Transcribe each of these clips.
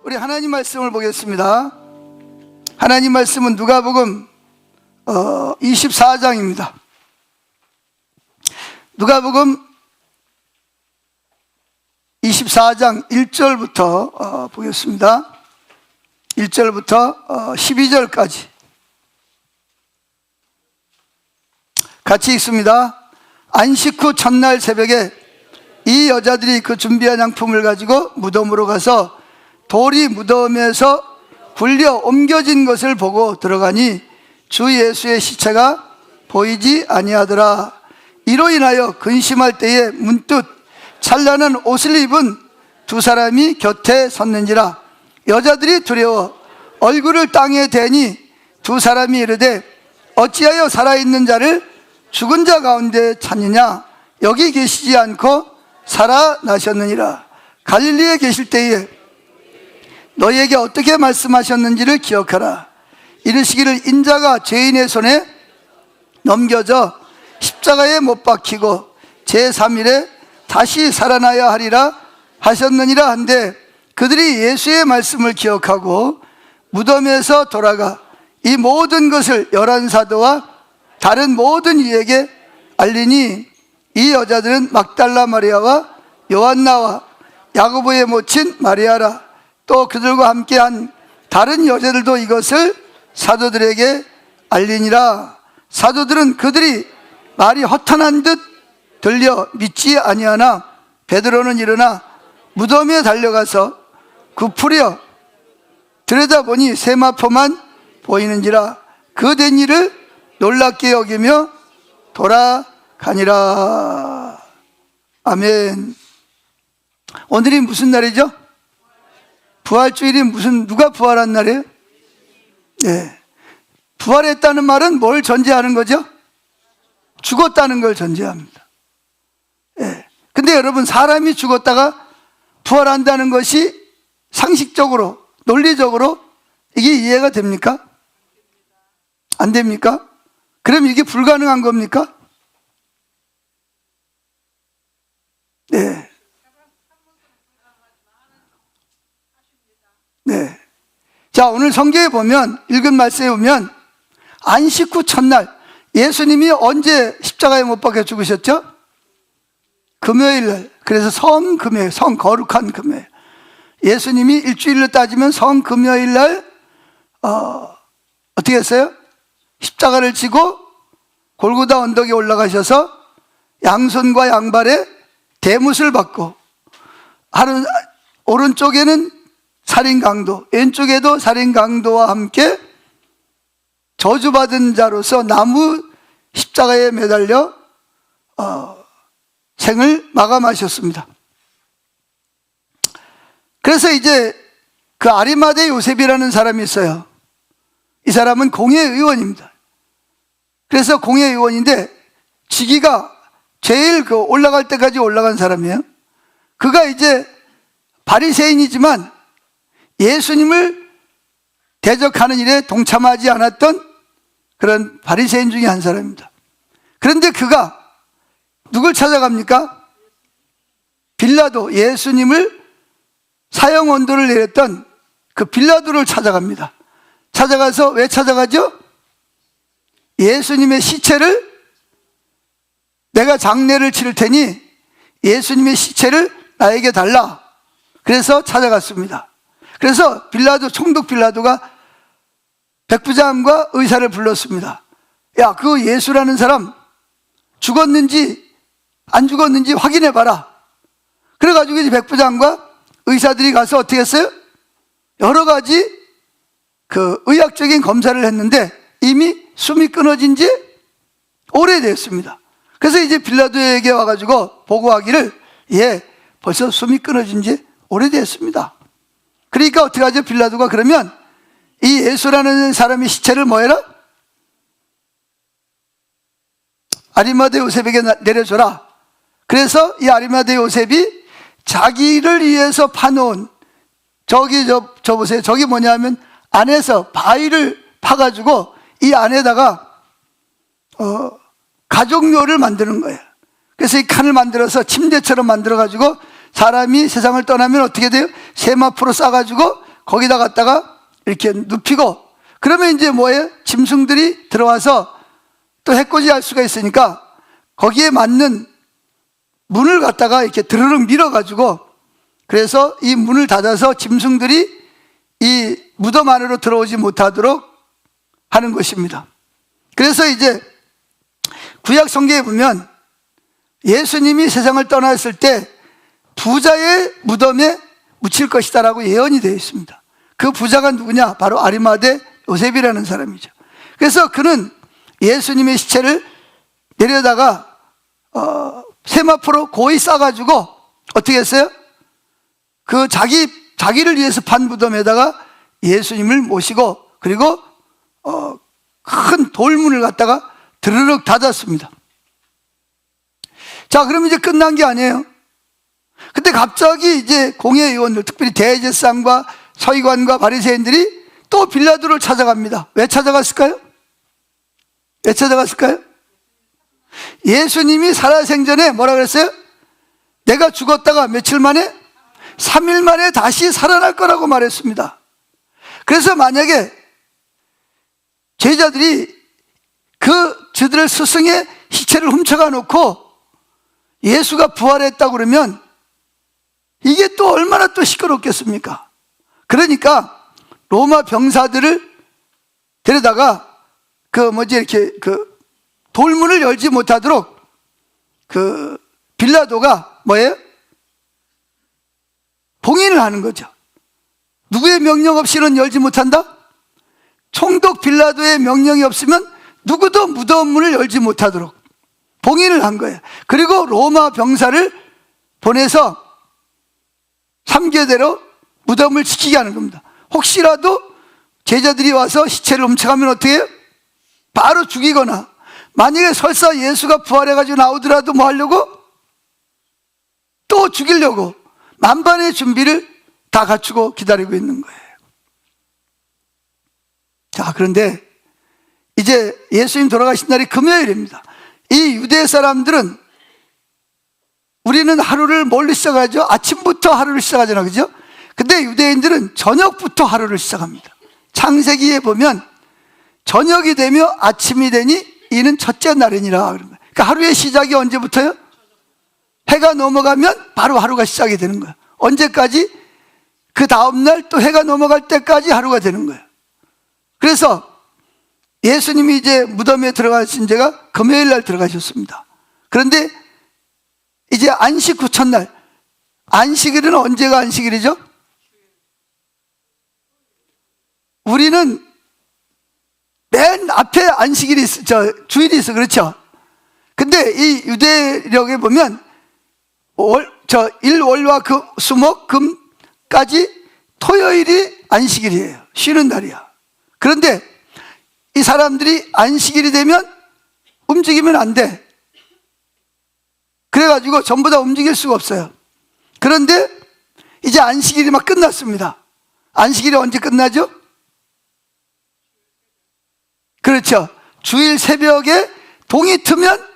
우리 하나님 말씀을 보겠습니다. 하나님 말씀은 누가복음 24장입니다. 누가복음 24장 1절부터 보겠습니다. 1절부터 12절까지 같이 읽습니다. 안식 후 첫날 새벽에 이 여자들이 그 준비한 양품을 가지고 무덤으로 가서 돌이 무덤에서 굴려 옮겨진 것을 보고 들어가니 주 예수의 시체가 보이지 아니하더라. 이로 인하여 근심할 때에 문득 찬란한 옷을 입은 두 사람이 곁에 섰는지라. 여자들이 두려워 얼굴을 땅에 대니 두 사람이 이르되 어찌하여 살아있는 자를 죽은 자 가운데 찾느냐? 여기 계시지 않고 살아나셨느니라. 갈릴리에 계실 때에 너희에게 어떻게 말씀하셨는지를 기억하라. 이르시기를 인자가 죄인의 손에 넘겨져 십자가에 못 박히고 제3일에 다시 살아나야 하리라 하셨느니라 한데, 그들이 예수의 말씀을 기억하고 무덤에서 돌아가 이 모든 것을 11사도와 다른 모든 이에게 알리니, 이 여자들은 막달라 마리아와 요한나와 야고보의 모친 마리아라. 또 그들과 함께한 다른 여자들도 이것을 사도들에게 알리니라. 사도들은 그들이 말이 허탄한 듯 들려 믿지 아니하나 베드로는 일어나 무덤에 달려가서 굽으려 들여다보니 세마포만 보이는지라. 그 된 일을 놀랍게 여기며 돌아가니라. 아멘. 오늘이 무슨 날이죠? 부활주일이 누가 부활한 날이에요? 네. 부활했다는 말은 뭘 전제하는 거죠? 죽었다는 걸 전제합니다. 네. 근데 여러분, 사람이 죽었다가 부활한다는 것이 상식적으로, 논리적으로 이게 이해가 됩니까? 안 됩니까? 그럼 이게 불가능한 겁니까? 네. 네. 자, 오늘 성경에 보면, 읽은 말씀에 보면 안식 후 첫날, 예수님이 언제 십자가에 못 박혀 죽으셨죠? 금요일 날. 그래서 성금요일, 성거룩한 금요일. 예수님이 일주일로 따지면 성금요일 날 어떻게 했어요? 십자가를 지고 골고다 언덕에 올라가셔서 양손과 양발에 대못을 받고, 오른쪽에는 살인강도, 왼쪽에도 살인강도와 함께 저주받은 자로서 나무 십자가에 매달려 생을 마감하셨습니다. 그래서 이제 그 아리마대 요셉이라는 사람이 있어요. 이 사람은 공회의원입니다. 그래서 공회의원인데 직위가 제일 올라갈 때까지 올라간 사람이에요. 그가 이제 바리새인이지만 예수님을 대적하는 일에 동참하지 않았던 그런 바리새인 중에 한 사람입니다. 그런데 그가 누굴 찾아갑니까? 빌라도, 예수님을 사형 언도를 내렸던 그 빌라도를 찾아갑니다. 찾아가서 왜 찾아가죠? 예수님의 시체를, 내가 장례를 치를 테니 예수님의 시체를 나에게 달라. 그래서 찾아갔습니다. 그래서 총독 빌라도가 백부장과 의사를 불렀습니다. 야, 그 예수라는 사람 죽었는지 안 죽었는지 확인해 봐라. 그래가지고 이제 백부장과 의사들이 가서 어떻게 했어요? 여러 가지 의학적인 검사를 했는데 이미 숨이 끊어진 지 오래됐습니다. 그래서 이제 빌라도에게 와가지고 보고하기를, 예, 벌써 숨이 끊어진 지 오래됐습니다. 그러니까 어떻게 하죠? 빌라도가 그러면 이 예수라는 사람의 시체를 뭐 해라? 아리마대 요셉에게 내려줘라. 그래서 이 아리마대 요셉이 자기를 위해서 파놓은, 저 보세요. 저기 뭐냐면 안에서 바위를 파가지고 이 안에다가 가족묘를 만드는 거예요. 그래서 이 칸을 만들어서 침대처럼 만들어가지고 사람이 세상을 떠나면 어떻게 돼요? 세마포로 싸가지고 거기다 갖다가 이렇게 눕히고, 그러면 이제 뭐예요? 짐승들이 들어와서 또 해코지할 수가 있으니까 거기에 맞는 문을 갖다가 이렇게 드르륵 밀어가지고, 그래서 이 문을 닫아서 짐승들이 이 무덤 안으로 들어오지 못하도록 하는 것입니다. 그래서 이제 구약 성경에 보면 예수님이 세상을 떠났을 때 부자의 무덤에 묻힐 것이다라고 예언이 되어 있습니다. 그 부자가 누구냐? 바로 아리마대 요셉이라는 사람이죠. 그래서 그는 예수님의 시체를 내려다가 세마포로 고이 싸가지고 어떻게 했어요? 그 자기를 위해서 판 무덤에다가 예수님을 모시고, 그리고 큰 돌문을 갖다가 드르륵 닫았습니다. 자, 그럼 이제 끝난 게 아니에요. 근데 갑자기 이제 공회의원들, 특별히 대제사장과 서기관과 바리새인들이 또 빌라도를 찾아갑니다. 왜 찾아갔을까요? 왜 찾아갔을까요? 예수님이 살아생전에 뭐라 그랬어요? 내가 죽었다가 며칠 만에 3일 만에 다시 살아날 거라고 말했습니다. 그래서 만약에 제자들이 저들의 스승의 시체를 훔쳐가 놓고 예수가 부활했다고 그러면 이게 또 얼마나 또 시끄럽겠습니까? 그러니까 로마 병사들을 데려다가 이렇게 돌문을 열지 못하도록 빌라도가 뭐예요? 봉인을 하는 거죠. 누구의 명령 없이는 열지 못한다? 총독 빌라도의 명령이 없으면 누구도 무덤 문을 열지 못하도록 봉인을 한 거예요. 그리고 로마 병사를 보내서 3교대로 무덤을 지키게 하는 겁니다. 혹시라도 제자들이 와서 시체를 훔쳐가면 어떻게 해요? 바로 죽이거나, 만약에 설사 예수가 부활해가지고 나오더라도 뭐 하려고? 또 죽이려고 만반의 준비를 다 갖추고 기다리고 있는 거예요. 자, 그런데 이제 예수님 돌아가신 날이 금요일입니다. 이 유대 사람들은, 우리는 하루를 뭘로 시작하죠? 아침부터 하루를 시작하잖아요, 그죠? 근데 유대인들은 저녁부터 하루를 시작합니다. 창세기에 보면 저녁이 되며 아침이 되니 이는 첫째 날이니라. 그러니까 하루의 시작이 언제부터요? 해가 넘어가면 바로 하루가 시작이 되는 거예요. 언제까지? 그 다음날 또 해가 넘어갈 때까지 하루가 되는 거예요. 그래서 예수님이 이제 무덤에 들어가신 지가 금요일 날 들어가셨습니다. 그런데 이제 안식 후 첫날, 안식일은 언제가 안식일이죠? 우리는 맨 앞에 안식일이 주일이 있어, 그렇죠? 근데 이 유대력에 보면 일월과 수목 금까지 토요일이 안식일이에요. 쉬는 날이야. 그런데 이 사람들이 안식일이 되면 움직이면 안 돼. 그래가지고 전부 다 움직일 수가 없어요. 그런데 이제 안식일이 막 끝났습니다. 안식일이 언제 끝나죠? 그렇죠. 주일 새벽에 동이 트면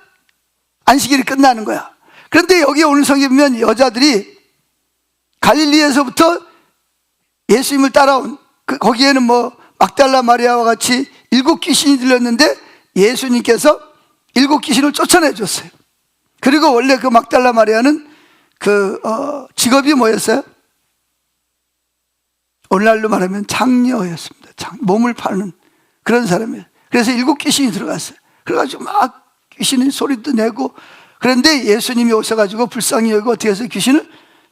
안식일이 끝나는 거야. 그런데 여기 오늘 성경에 보면 여자들이 갈릴리에서부터 예수님을 따라온, 거기에는 뭐 막달라 마리아와 같이 7 귀신이 들렸는데 예수님께서 7 귀신을 쫓아내 줬어요. 그리고 원래 그 막달라 마리아는 직업이 뭐였어요? 오늘날로 말하면 장녀였습니다. 몸을 파는 그런 사람이에요. 그래서 7 귀신이 들어갔어요. 그래가지고 막 귀신이 소리도 내고, 그런데 예수님이 오셔가지고 불쌍히 여기고 어떻게 해서 귀신을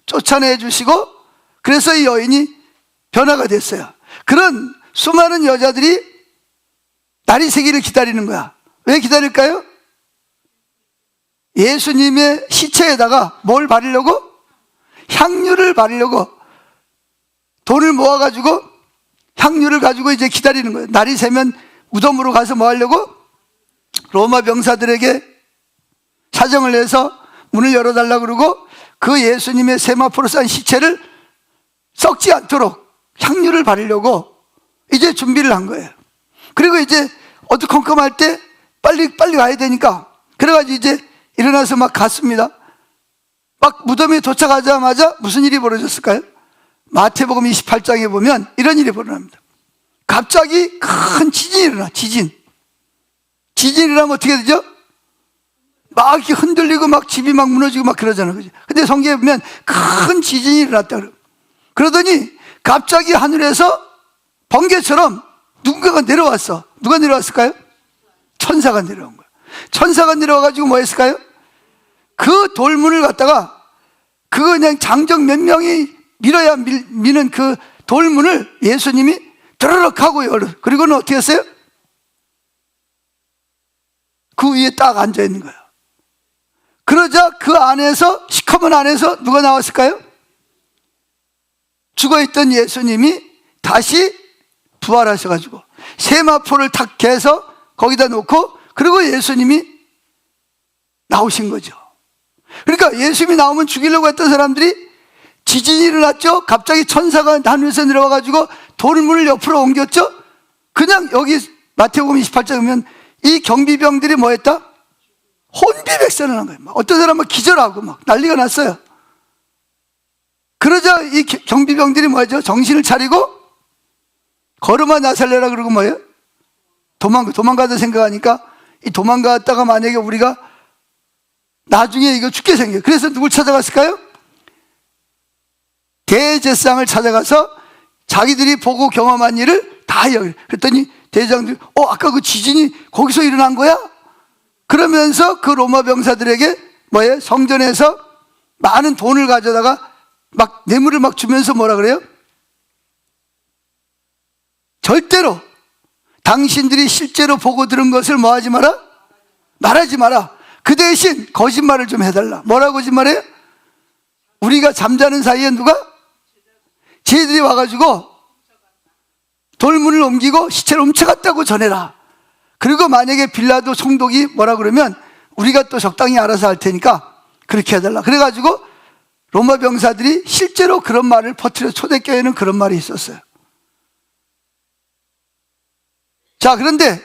쫓아내 주시고, 그래서 이 여인이 변화가 됐어요. 그런 수많은 여자들이 날이 새기를 기다리는 거야. 왜 기다릴까요? 예수님의 시체에다가 뭘 바르려고? 향유를 바르려고 돈을 모아가지고 향유를 가지고 이제 기다리는 거예요. 날이 새면 무덤으로 가서 뭐 하려고? 로마 병사들에게 사정을 내서 문을 열어달라고 그러고, 그 예수님의 세마포로 싼 시체를 썩지 않도록 향유를 바르려고 이제 준비를 한 거예요. 그리고 이제 어두컴컴할 때 빨리 가야 되니까, 그래가지고 이제 일어나서 막 갔습니다. 막 무덤에 도착하자마자 무슨 일이 벌어졌을까요? 마태복음 28장에 보면 이런 일이 벌어납니다. 갑자기 큰 지진이 일어나. 지진이 일어나면 어떻게 되죠? 막 이렇게 흔들리고 막 집이 막 무너지고 막 그러잖아요. 그죠? 근데 성경에 보면 큰 지진이 일어났다. 그러더니 갑자기 하늘에서 번개처럼 누군가가 내려왔어. 누가 내려왔을까요? 천사가 내려온 거예요. 천사가 내려와가지고 뭐 했을까요? 그 돌문을 갖다가 그거 그냥 장정 몇 명이 밀어야 미는 그 돌문을 예수님이 드르륵 하고 열어. 그리고는 어떻게 했어요? 그 위에 딱 앉아 있는 거예요. 그러자 그 안에서, 시커먼 안에서 누가 나왔을까요? 죽어있던 예수님이 다시 부활하셔가지고 세마포를 탁 개서 거기다 놓고, 그리고 예수님이 나오신 거죠. 그러니까 예수님이 나오면 죽이려고 했던 사람들이, 지진이 일어났죠. 갑자기 천사가 하늘에서 내려와가지고 돌문을 옆으로 옮겼죠. 그냥 여기 마태복음 28장에 보면 이 경비병들이 뭐 했다? 혼비백산을 한 거예요. 어떤 사람은 기절하고 막 난리가 났어요. 그러자 이 경비병들이 뭐죠? 정신을 차리고 걸음아 나살래라 그러고 뭐예요? 도망가다 생각하니까, 이 도망갔다가 만약에 우리가 나중에 이거 죽게 생겨요. 그래서 누굴 찾아갔을까요? 대제사장을 찾아가서 자기들이 보고 경험한 일을 다 이야기해요. 그랬더니 대제사장들이 아까 그 지진이 거기서 일어난 거야? 그러면서 그 로마 병사들에게 뭐예요? 성전에서 많은 돈을 가져다가 막 뇌물을 막 주면서 뭐라 그래요? 절대로 당신들이 실제로 보고 들은 것을 뭐 하지 마라? 말하지 마라. 그 대신 거짓말을 좀 해달라. 뭐라고 거짓말해요? 우리가 잠자는 사이에 누가? 쟤들이 와가지고 돌문을 옮기고 시체를 훔쳐갔다고 전해라. 그리고 만약에 빌라도 총독이 뭐라 그러면 우리가 또 적당히 알아서 할 테니까 그렇게 해달라. 그래가지고 로마 병사들이 실제로 그런 말을 퍼뜨려. 초대교회는 그런 말이 있었어요. 자, 그런데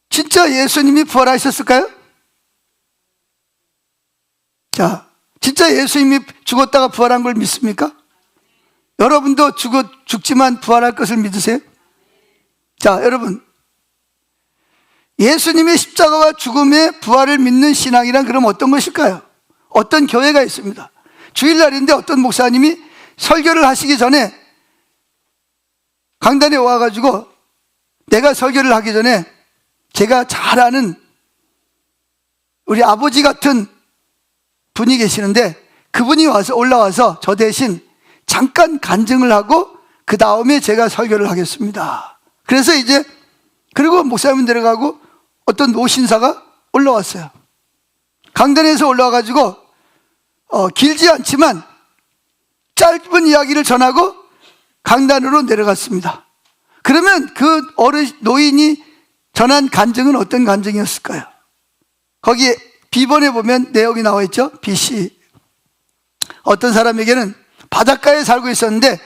진짜 예수님이 부활하셨을까요? 자, 진짜 예수님이 죽었다가 부활한 걸 믿습니까? 여러분도 죽지만 부활할 것을 믿으세요? 자, 여러분, 예수님의 십자가와 죽음의 부활을 믿는 신앙이란 그럼 어떤 것일까요? 어떤 교회가 있습니다. 주일날인데 어떤 목사님이 설교를 하시기 전에 강단에 와가지고, 내가 설교를 하기 전에 제가 잘 아는 우리 아버지 같은 분이 계시는데, 그분이 올라와서 저 대신 잠깐 간증을 하고 그 다음에 제가 설교를 하겠습니다. 그래서 이제, 그리고 목사님 내려가고 어떤 노신사가 올라왔어요. 강단에서 올라와가지고 길지 않지만 짧은 이야기를 전하고 강단으로 내려갔습니다. 그러면 그 노인이 전한 간증은 어떤 간증이었을까요? 거기에 비번에 보면 내용이 나와 있죠. BC. 어떤 사람에게는 바닷가에 살고 있었는데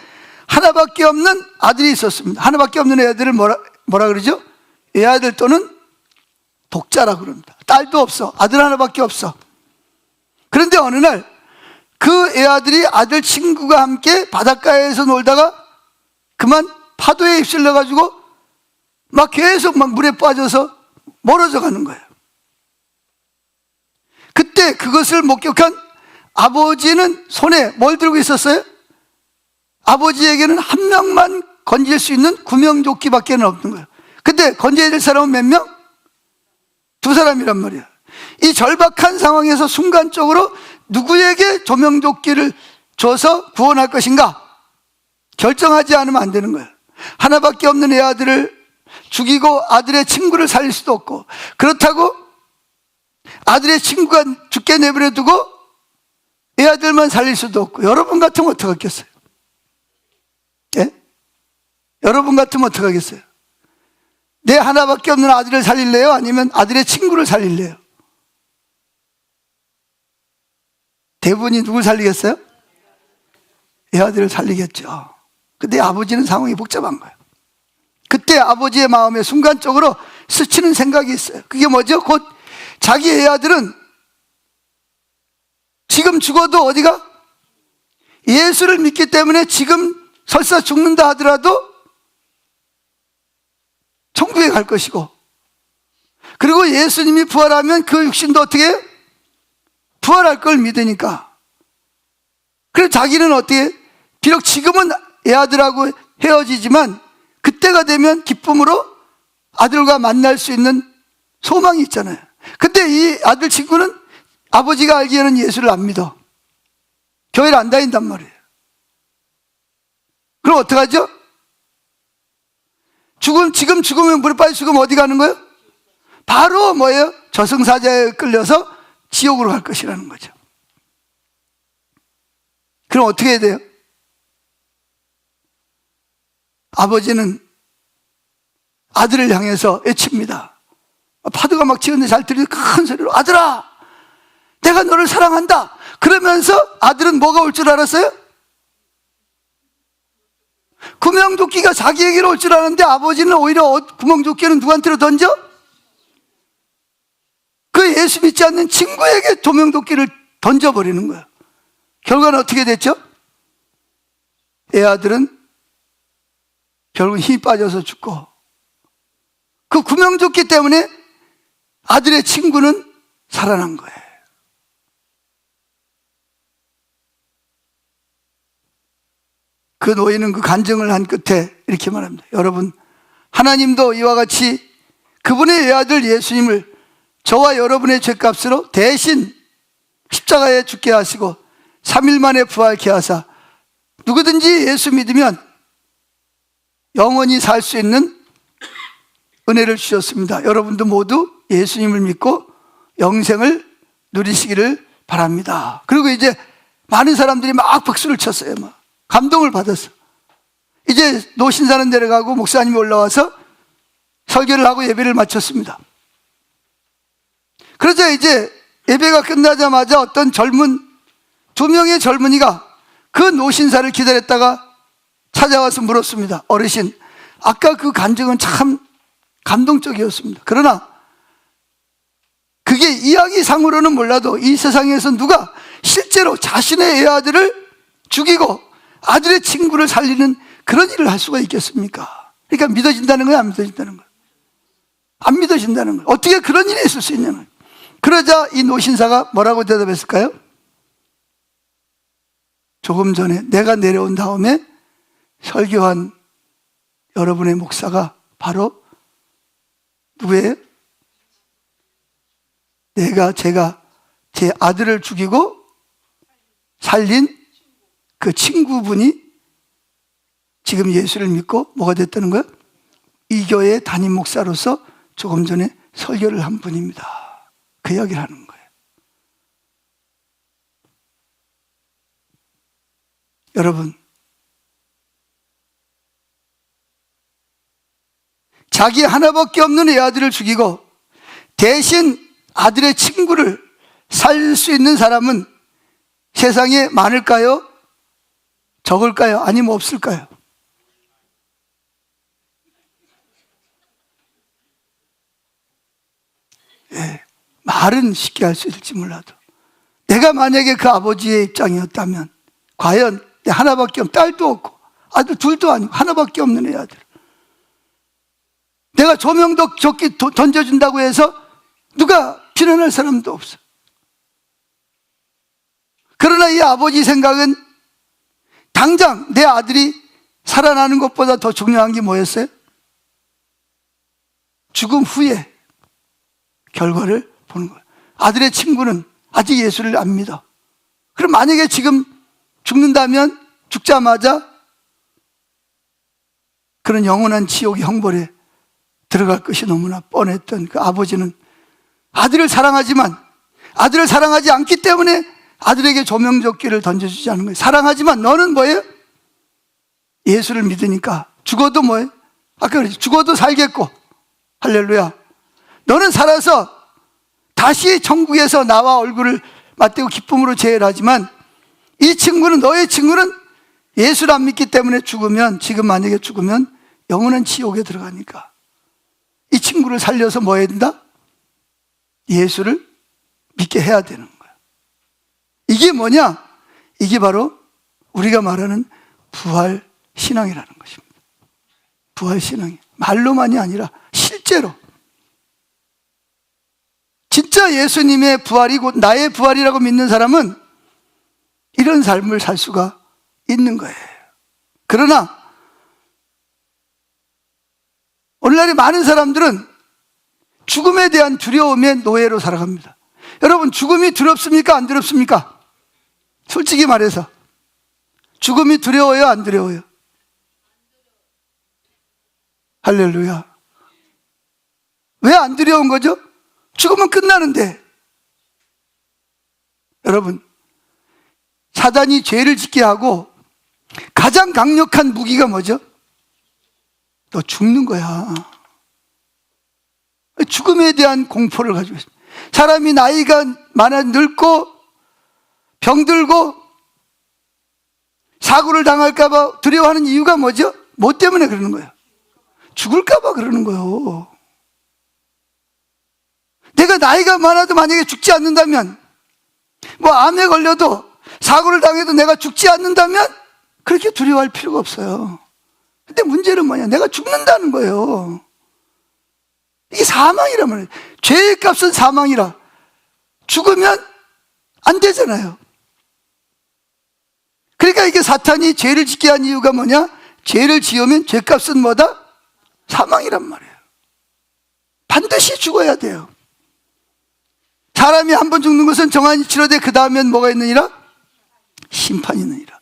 하나밖에 없는 아들이 있었습니다. 하나밖에 없는 애들을 뭐라 그러죠? 애아들 또는 독자라고 그럽니다. 딸도 없어. 아들 하나밖에 없어. 그런데 어느 날 그 애아들이 아들 친구가 함께 바닷가에서 놀다가 그만 파도에 휩쓸려가지고 막 계속 막 물에 빠져서 멀어져 가는 거예요. 그때 그것을 목격한 아버지는 손에 뭘 들고 있었어요? 아버지에게는 한 명만 건질 수 있는 구명조끼밖에 없는 거예요. 근데 건져야 될 사람은 몇 명? 두 사람이란 말이에요. 이 절박한 상황에서 순간적으로 누구에게 조명조끼를 줘서 구원할 것인가 결정하지 않으면 안 되는 거예요. 하나밖에 없는 애 아들을 죽이고 아들의 친구를 살릴 수도 없고, 그렇다고 아들의 친구가 죽게 내버려 두고 애 아들만 살릴 수도 없고. 여러분 같으면 어떡하겠어요? 예? 여러분 같으면 어떡하겠어요? 내 하나밖에 없는 아들을 살릴래요? 아니면 아들의 친구를 살릴래요? 대부분이 누굴 살리겠어요? 애 아들을 살리겠죠. 근데 아버지는 상황이 복잡한 거예요. 그때 아버지의 마음에 순간적으로 스치는 생각이 있어요. 그게 뭐죠? 곧 자기 애 아들은 지금 죽어도 어디가? 예수를 믿기 때문에 지금 설사 죽는다 하더라도 천국에 갈 것이고, 그리고 예수님이 부활하면 그 육신도 어떻게 해요? 부활할 걸 믿으니까. 그래서 자기는 어떻게, 비록 지금은 애아들하고 헤어지지만 그때가 되면 기쁨으로 아들과 만날 수 있는 소망이 있잖아요. 근데 이 아들 친구는 아버지가 알기에는 예수를 안 믿어. 교회를 안 다닌단 말이에요. 그럼 어떡하죠? 지금 죽으면, 물에 빠져 죽으면 어디 가는 거예요? 바로 뭐예요? 저승사자에 끌려서 지옥으로 갈 것이라는 거죠. 그럼 어떻게 해야 돼요? 아버지는 아들을 향해서 외칩니다. 파도가 막 치는데 잘 들리는 큰 소리로, 아들아, 내가 너를 사랑한다. 그러면서 아들은 뭐가 올 줄 알았어요? 구명조끼가 자기에게로 올 줄 알았는데 아버지는 오히려 구명조끼는 누구한테로 던져? 그 예수 믿지 않는 친구에게 구명조끼를 던져버리는 거예요. 결과는 어떻게 됐죠? 애아들은 결국 힘이 빠져서 죽고, 그 구명조끼 때문에 아들의 친구는 살아난 거예요. 그 노인은 그 간증을 한 끝에 이렇게 말합니다. 여러분, 하나님도 이와 같이 그분의 외아들 예수님을 저와 여러분의 죄값으로 대신 십자가에 죽게 하시고 3일 만에 부활케 하사 누구든지 예수 믿으면 영원히 살 수 있는 은혜를 주셨습니다. 여러분도 모두 예수님을 믿고 영생을 누리시기를 바랍니다. 그리고 이제 많은 사람들이 막 박수를 쳤어요. 막 감동을 받았어. 이제 노신사는 내려가고 목사님이 올라와서 설교를 하고 예배를 마쳤습니다. 그러자 이제 예배가 끝나자마자 어떤 두 명의 젊은이가 그 노신사를 기다렸다가 찾아와서 물었습니다. 어르신, 아까 그 간증은 참 감동적이었습니다. 그러나 그게 이야기상으로는 몰라도 이 세상에서 누가 실제로 자신의 애아들을 죽이고 아들의 친구를 살리는 그런 일을 할 수가 있겠습니까? 그러니까 믿어진다는 거예요, 안 믿어진다는 거예요? 안 믿어진다는 거예요. 어떻게 그런 일이 있을 수 있냐는 거예요. 그러자 이 노신사가 뭐라고 대답했을까요? 조금 전에 내가 내려온 다음에 설교한 여러분의 목사가 바로 누구예요? 제가 제 아들을 죽이고 살린 그 친구분이 지금 예수를 믿고 뭐가 됐다는 거예요? 이 교회의 담임 목사로서 조금 전에 설교를 한 분입니다. 그 이야기를 하는 거예요. 여러분, 자기 하나밖에 없는 애아들을 죽이고 대신 아들의 친구를 살릴 수 있는 사람은 세상에 많을까요? 적을까요? 아니면 없을까요? 예, 말은 쉽게 할 수 있을지 몰라도 내가 만약에 그 아버지의 입장이었다면 과연 내 하나밖에 없는, 딸도 없고 아들 둘도 아니고 하나밖에 없는 애 아들, 내가 조명도 조끼 던져준다고 해서 누가 필요할 사람도 없어. 그러나 이 아버지 생각은 당장 내 아들이 살아나는 것보다 더 중요한 게 뭐였어요? 죽음 후에 결과를 보는 거예요. 아들의 친구는 아직 예수를 안 믿어. 그럼 만약에 지금 죽는다면 죽자마자 그런 영원한 지옥의 형벌에 들어갈 것이 너무나 뻔했던 그 아버지는 아들을 사랑하지만 아들을 사랑하지 않기 때문에 아들에게 조명조끼를 던져주지 않은 거예요. 사랑하지만 너는 뭐예요? 예수를 믿으니까 죽어도 뭐예요? 아까 그랬지, 죽어도 살겠고, 할렐루야. 너는 살아서 다시 천국에서 나와 얼굴을 맞대고 기쁨으로 제일하지만 이 친구는, 너의 친구는 예수를 안 믿기 때문에 죽으면, 지금 만약에 죽으면 영원한 지옥에 들어가니까 이 친구를 살려서 뭐 해야 된다? 예수를 믿게 해야 되는 거야. 이게 뭐냐? 이게 바로 우리가 말하는 부활 신앙이라는 것입니다. 부활 신앙이 말로만이 아니라 실제로 진짜 예수님의 부활이 곧 나의 부활이라고 믿는 사람은 이런 삶을 살 수가 있는 거예요. 그러나 오늘날의 많은 사람들은 죽음에 대한 두려움의 노예로 살아갑니다. 여러분, 죽음이 두렵습니까? 안 두렵습니까? 솔직히 말해서 죽음이 두려워요? 안 두려워요? 할렐루야. 왜 안 두려운 거죠? 죽으면 끝나는데. 여러분, 사단이 죄를 짓게 하고 가장 강력한 무기가 뭐죠? 너 죽는 거야. 죽음에 대한 공포를 가지고 있습니다. 사람이 나이가 많아 늙고 병들고 사고를 당할까 봐 두려워하는 이유가 뭐죠? 뭐 때문에 그러는 거예요? 죽을까 봐 그러는 거예요. 내가 나이가 많아도 만약에 죽지 않는다면, 뭐 암에 걸려도 사고를 당해도 내가 죽지 않는다면 그렇게 두려워할 필요가 없어요. 근데 문제는 뭐냐? 내가 죽는다는 거예요. 이게 사망이란 말이에요. 죄의 값은 사망이라. 죽으면 안 되잖아요. 그러니까 이게 사탄이 죄를 짓게 한 이유가 뭐냐? 죄를 지으면 죄값은 뭐다? 사망이란 말이에요. 반드시 죽어야 돼요. 사람이 한 번 죽는 것은 정한이 치러되 그 다음엔 뭐가 있느니라? 심판이 있느니라.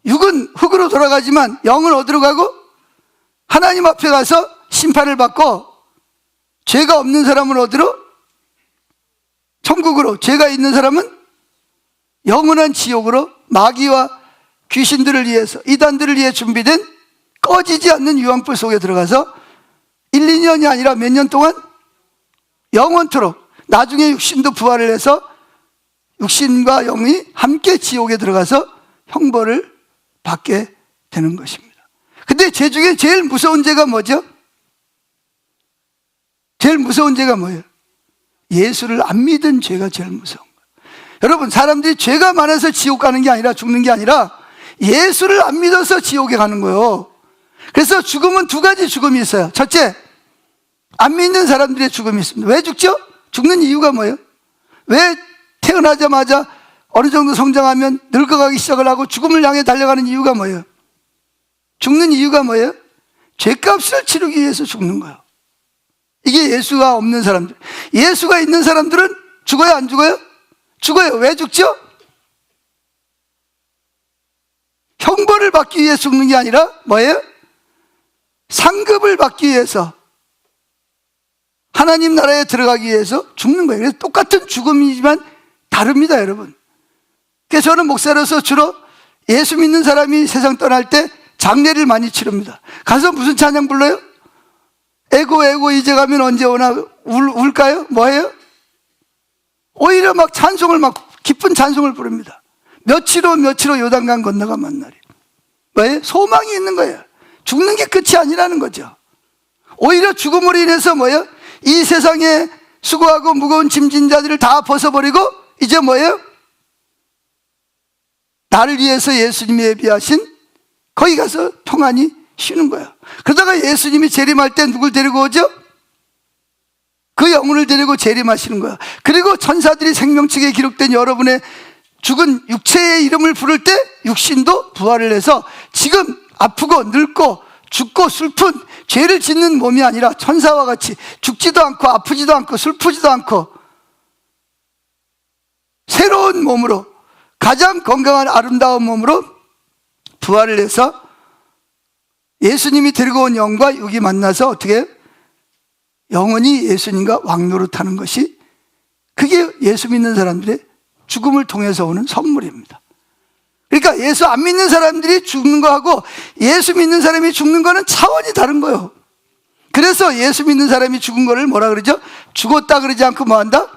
육은 흙으로 돌아가지만 영은 어디로 가고? 하나님 앞에 가서 심판을 받고, 죄가 없는 사람은 어디로? 천국으로. 죄가 있는 사람은 영원한 지옥으로 마귀와 귀신들을 위해서, 이단들을 위해 준비된 꺼지지 않는 유황불 속에 들어가서 1, 2년이 아니라 몇 년 동안 영원토록, 나중에 육신도 부활을 해서 육신과 영이 함께 지옥에 들어가서 형벌을 받게 되는 것입니다. 근데 죄 중에 제일 무서운 죄가 뭐죠? 제일 무서운 죄가 뭐예요? 예수를 안 믿은 죄가 제일 무서운 거예요. 여러분, 사람들이 죄가 많아서 지옥 가는 게 아니라, 죽는 게 아니라 예수를 안 믿어서 지옥에 가는 거예요. 그래서 죽음은 두 가지 죽음이 있어요. 첫째, 안 믿는 사람들의 죽음이 있습니다. 왜 죽죠? 죽는 이유가 뭐예요? 왜 태어나자마자 어느 정도 성장하면 늙어가기 시작을 하고 죽음을 향해 달려가는 이유가 뭐예요? 죽는 이유가 뭐예요? 죄값을 치르기 위해서 죽는 거예요. 이게 예수가 없는 사람들. 예수가 있는 사람들은 죽어요, 안 죽어요? 죽어요. 왜 죽죠? 형벌을 받기 위해 죽는 게 아니라 뭐예요? 상급을 받기 위해서, 하나님 나라에 들어가기 위해서 죽는 거예요. 그래서 똑같은 죽음이지만 다릅니다, 여러분. 그래서 저는 목사로서 주로 예수 믿는 사람이 세상 떠날 때 장례를 많이 치릅니다. 가서 무슨 찬양 불러요? 에고 에고 이제 가면 언제 오나 울까요? 뭐예요? 오히려 막 찬송을, 막 기쁜 찬송을 부릅니다. 며칠로 요단강 건너가 만나리. 뭐예요? 소망이 있는 거예요. 죽는 게 끝이 아니라는 거죠. 오히려 죽음으로 인해서 뭐예요? 이 세상에 수고하고 무거운 짐진 자들을 다 벗어버리고 이제 뭐예요? 나를 위해서 예수님이 예비하신 거기 가서 평안히 쉬는 거예요. 그러다가 예수님이 재림할 때 누굴 데리고 오죠? 그 영혼을 데리고 재림하시는 거예요. 그리고 천사들이 생명책에 기록된 여러분의 죽은 육체의 이름을 부를 때 육신도 부활을 해서 지금 아프고 늙고 죽고 슬픈 죄를 짓는 몸이 아니라 천사와 같이 죽지도 않고 아프지도 않고 슬프지도 않고 새로운 몸으로, 가장 건강한 아름다운 몸으로 부활을 해서 예수님이 데리고 온 영과 육이 만나서 어떻게 영원히 예수님과 왕노릇하는 것이, 그게 예수 믿는 사람들의 죽음을 통해서 오는 선물입니다. 그러니까 예수 안 믿는 사람들이 죽는 거하고 예수 믿는 사람이 죽는 거는 차원이 다른 거예요. 그래서 예수 믿는 사람이 죽은 거를 뭐라 그러죠? 죽었다 그러지 않고 뭐 한다?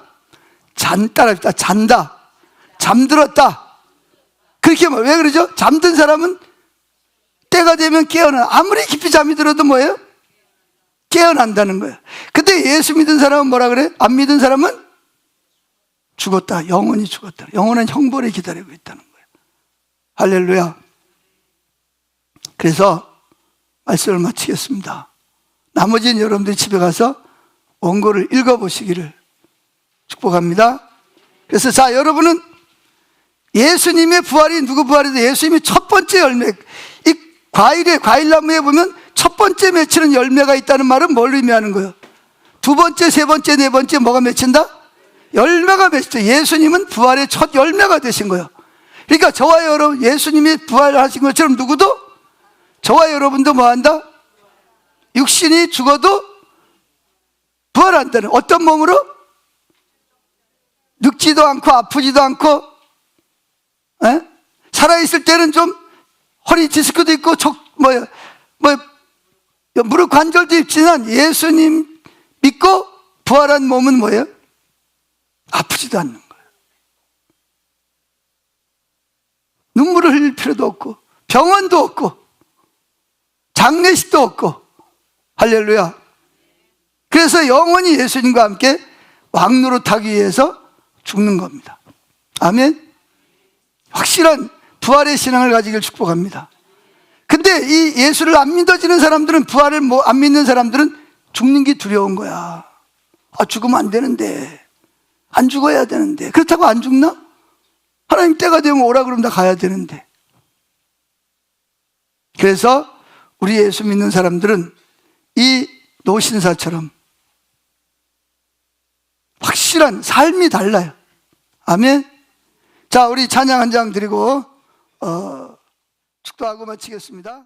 잔다, 잔다, 잠들었다. 그렇게 왜 그러죠? 잠든 사람은 때가 되면 깨어나. 아무리 깊이 잠이 들어도 뭐예요? 깨어난다는 거예요. 근데 예수 믿은 사람은 뭐라 그래? 안 믿은 사람은 죽었다. 영원히 죽었다. 영원한 형벌이 기다리고 있다는 거예요. 할렐루야. 그래서 말씀을 마치겠습니다. 나머지는 여러분들이 집에 가서 원고를 읽어보시기를 축복합니다. 그래서 자, 여러분은 예수님의 부활이 누구 부활이든 예수님이 첫 번째 열매, 이 과일나무에 보면 첫 번째 맺히는 열매가 있다는 말은 뭘 의미하는 거예요? 두 번째, 세 번째, 네 번째 뭐가 맺힌다? 열매가 맺히죠. 예수님은 부활의 첫 열매가 되신 거예요. 그러니까 저와 여러분, 예수님이 부활하신 것처럼 누구도 저와 여러분도 뭐한다? 육신이 죽어도 부활한다는, 어떤 몸으로? 늙지도 않고 아프지도 않고, 살아있을 때는 좀 허리 디스크도 있고 무릎 관절도 있지만 예수님 믿고 부활한 몸은 뭐예요? 아프지도 않는 거예요. 눈물을 흘릴 필요도 없고 병원도 없고 장례식도 없고. 할렐루야. 그래서 영원히 예수님과 함께 왕노릇하기 위해서 죽는 겁니다. 아멘. 확실한 부활의 신앙을 가지길 축복합니다. 근데 이 예수를 안 믿어지는 사람들은, 부활을 안 믿는 사람들은 죽는 게 두려운 거야. 죽으면 안 되는데, 안 죽어야 되는데. 그렇다고 안 죽나? 하나님 때가 되면 오라 그러면 다 가야 되는데. 그래서 우리 예수 믿는 사람들은 이 노신사처럼 확실한 삶이 달라요. 아멘. 자, 우리 찬양 한 장 드리고 축도하고 마치겠습니다.